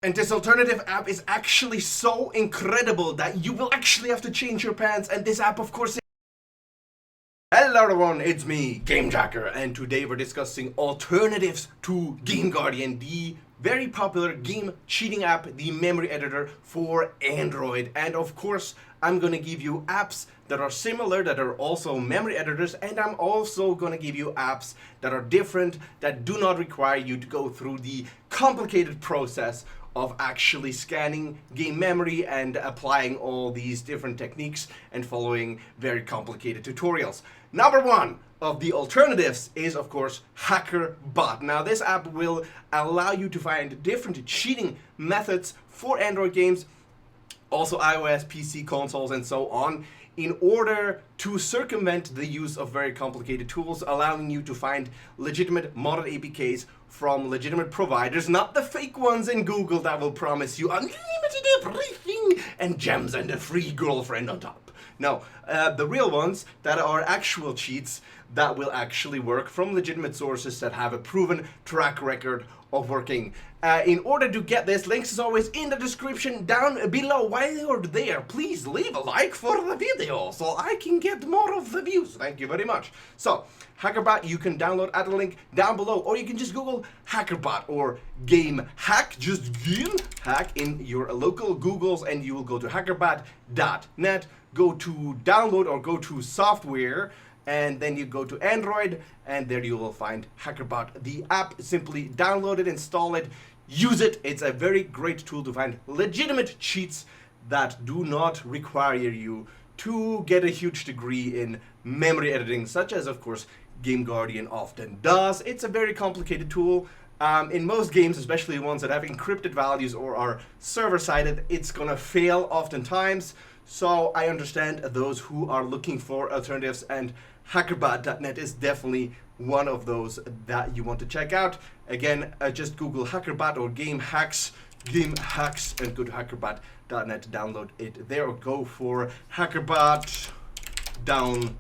And this alternative app is actually so incredible that you will actually have to change your pants. And this app, of course, hello everyone, it's me, GameJacker, and today we're discussing alternatives to GameGuardian, the very popular game cheating app, the memory editor for Android. And of course, I'm gonna give you apps that are similar, that are also memory editors, and I'm also gonna give you apps that are different, that do not require you to go through the complicated process of actually scanning game memory and applying all these different techniques and following very complicated tutorials. Number one of the alternatives is, of course, HackerBot. Now, this app will allow you to find different cheating methods for Android games, also iOS, PC, consoles, and so on, in order to circumvent the use of very complicated tools, allowing you to find legitimate modded APKs from legitimate providers, not the fake ones in Google that will promise you unlimited everything and gems and a free girlfriend on top. No, the real ones that are actual cheats that will actually work from legitimate sources that have a proven track record of working. In order to get this, links as always in the description down below. While you're there, please leave a like for the video so I can get more of the views. Thank you very much. So, HackerBot you can download at the link down below, or you can just Google HackerBot or Game Hack, just Game Hack in your local Googles, and you will go to HackerBot.net, go to download or go to software, and then you go to Android, and there you will find HackerBot, the app. Simply download it, install it, use it. It's a very great tool to find legitimate cheats that do not require you to get a huge degree in memory editing, such as, of course, GameGuardian often does. It's a very complicated tool. In most games, especially ones that have encrypted values or are server-sided, it's gonna fail oftentimes. So I understand those who are looking for alternatives, and HackerBot.net is definitely one of those that you want to check out. Again, just Google HackerBot or Game Hacks, and go to HackerBot.net to download it there, or go for HackerBot download.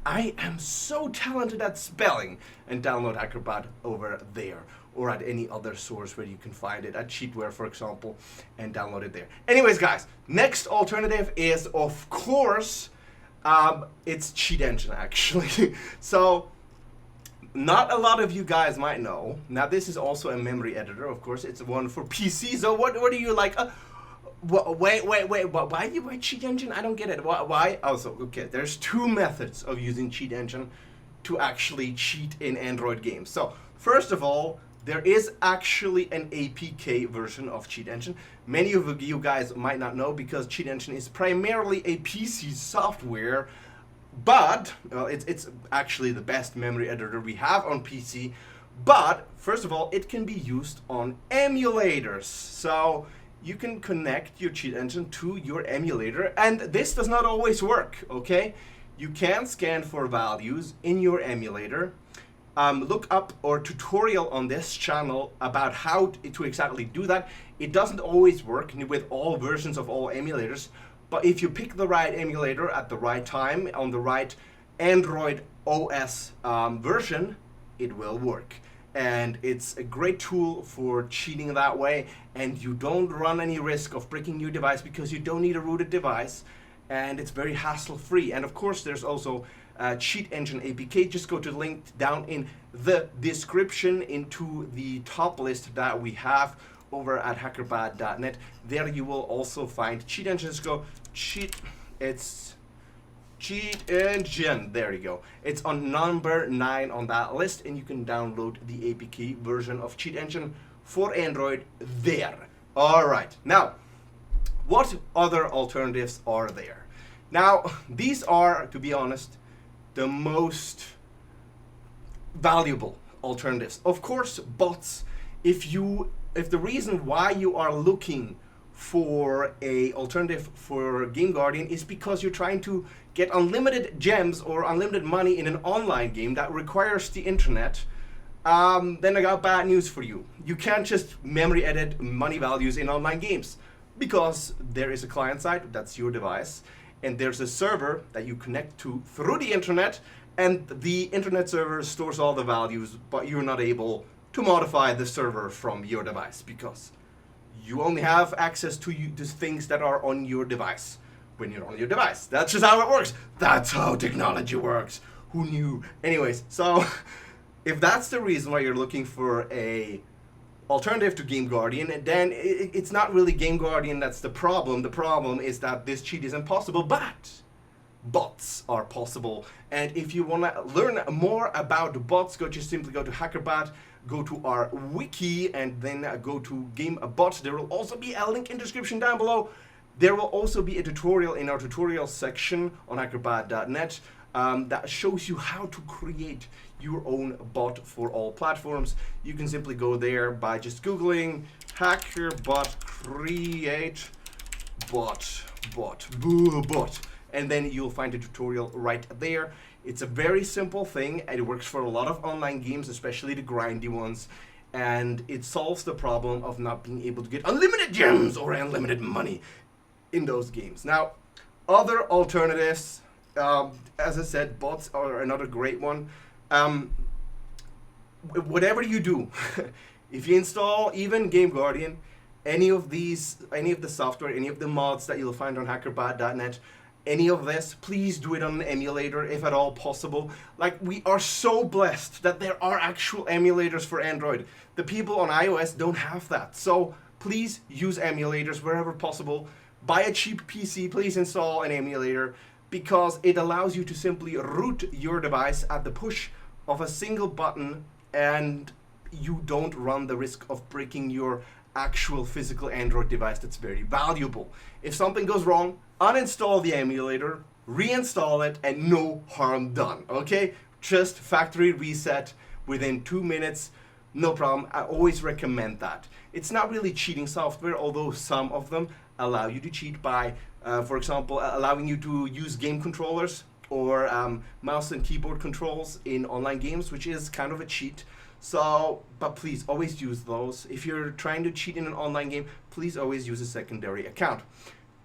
I am so talented at spelling. And download HackerBot over there, or at any other source where you can find it, at Cheatware, for example, and download it there. Anyways, guys, next alternative is, of course, it's CheatEngine, actually. So, not a lot of you guys might know. Now, this is also a memory editor, of course. It's one for PC. So, what are you like? Wait. Why do you write CheatEngine? I don't get it. Why? Also, okay, there's two methods of using CheatEngine to actually cheat in Android games. So, first of all, there is actually an APK version of CheatEngine. Many of you guys might not know, because CheatEngine is primarily a PC software, but it's actually the best memory editor we have on PC. But first of all, it can be used on emulators. So you can connect your CheatEngine to your emulator, and this does not always work, okay? You can scan for values in your emulator. Look up our tutorial on this channel about how to exactly do that. It doesn't always work with all versions of all emulators, but if you pick the right emulator at the right time on the right Android OS version, it will work. And it's a great tool for cheating that way, and you don't run any risk of breaking your device because you don't need a rooted device, and it's very hassle-free. And of course, there's also CheatEngine APK. Just go to the link down in the description into the top list that we have over at HackerBot.net. There you will also find CheatEngine. Just go it's CheatEngine. There you go. It's on number 9 on that list, and you can download the APK version of CheatEngine for Android there. All right. Now, what other alternatives are there? Now, these are, to be honest, the most valuable alternatives. Of course, bots. If the reason why you are looking for a alternative for GameGuardian is because you're trying to get unlimited gems or unlimited money in an online game that requires the internet, then I got bad news for you. You can't just memory edit money values in online games, because there is a client side, that's your device, and there's a server that you connect to through the internet, and the internet server stores all the values, but you're not able to modify the server from your device, because you only have access to the things that are on your device when you're on your device. That's just how it works. That's how technology works. Who knew? Anyways, so if that's the reason why you're looking for a alternative to GameGuardian, then it's not really GameGuardian that's the problem. The problem is that this cheat is impossible, but bots are possible. And if you want to learn more about bots, simply go to HackerBot, go to our wiki, and then go to GameBot. There will also be a link in the description down below. There will also be a tutorial in our tutorial section on HackerBot.net that shows you how to create your own bot for all platforms. You can simply go there by just googling HackerBot create bot, and then you'll find a tutorial right there. It's a very simple thing, and it works for a lot of online games, especially the grindy ones, and it solves the problem of not being able to get unlimited gems or unlimited money in those games. Now, other alternatives, as I said, bots are another great one. Whatever you do, if you install even GameGuardian, any of the software, any of the mods that you'll find on HackerBot.net, any of this, please do it on an emulator if at all possible. Like, we are so blessed that there are actual emulators for Android. The people on iOS don't have that. So please use emulators wherever possible. Buy a cheap PC, please install an emulator, because it allows you to simply root your device at the push of a single button, and you don't run the risk of breaking your actual physical Android device that's very valuable. If something goes wrong, uninstall the emulator, reinstall it, and no harm done, okay? Just factory reset within 2 minutes, no problem. I always recommend that. It's not really cheating software, although some of them allow you to cheat by, for example, allowing you to use game controllers or mouse and keyboard controls in online games, which is kind of a cheat. So, but please always use those. If you're trying to cheat in an online game, please always use a secondary account.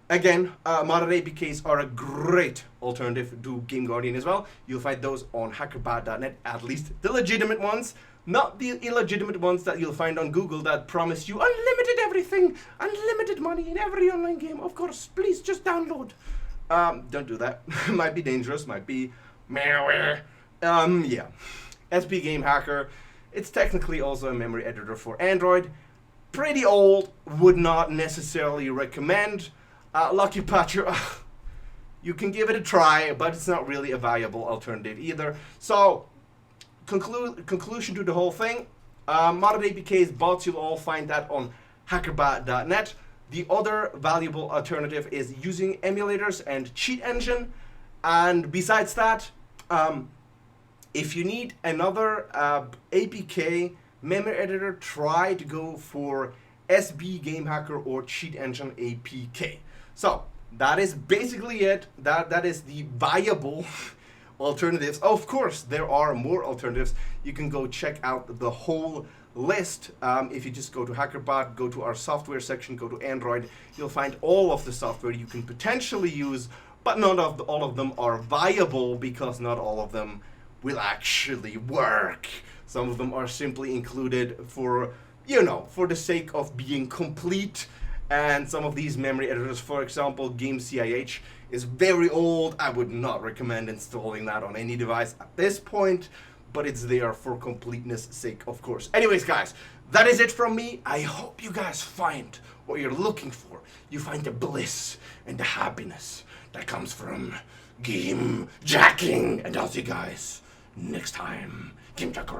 Again, modded APKs are a great alternative to GameGuardian as well. You'll find those on HackerBot.net, at least the legitimate ones, not the illegitimate ones that you'll find on Google that promise you unlimited everything, unlimited money in every online game. Of course, please just download. Don't do that. Might be dangerous, might be malware. Yeah. SP Game Hacker. It's technically also a memory editor for Android. Pretty old, would not necessarily recommend. Lucky Patcher, you can give it a try, but it's not really a viable alternative either. So, conclusion to the whole thing, modded APKs, bots, you'll all find that on HackerBot.net. The other valuable alternative is using emulators and CheatEngine. And besides that, if you need another APK memory editor, try to go for SB Game Hacker or CheatEngine APK. So that is basically it. That is the viable alternatives. Of course, there are more alternatives. You can go check out the whole list. If you just go to HackerBot, go to our software section, go to Android, you'll find all of the software you can potentially use, but not all of them are viable, because not all of them will actually work. Some of them are simply included for, you know, for the sake of being complete. And some of these memory editors, for example, GameCIH, is very old. I would not recommend installing that on any device at this point, but it's there for completeness sake, of course. Anyways, guys, that is it from me. I hope you guys find what you're looking for. You find the bliss and the happiness that comes from game jacking. And I'll see you guys next time. Game Jacker.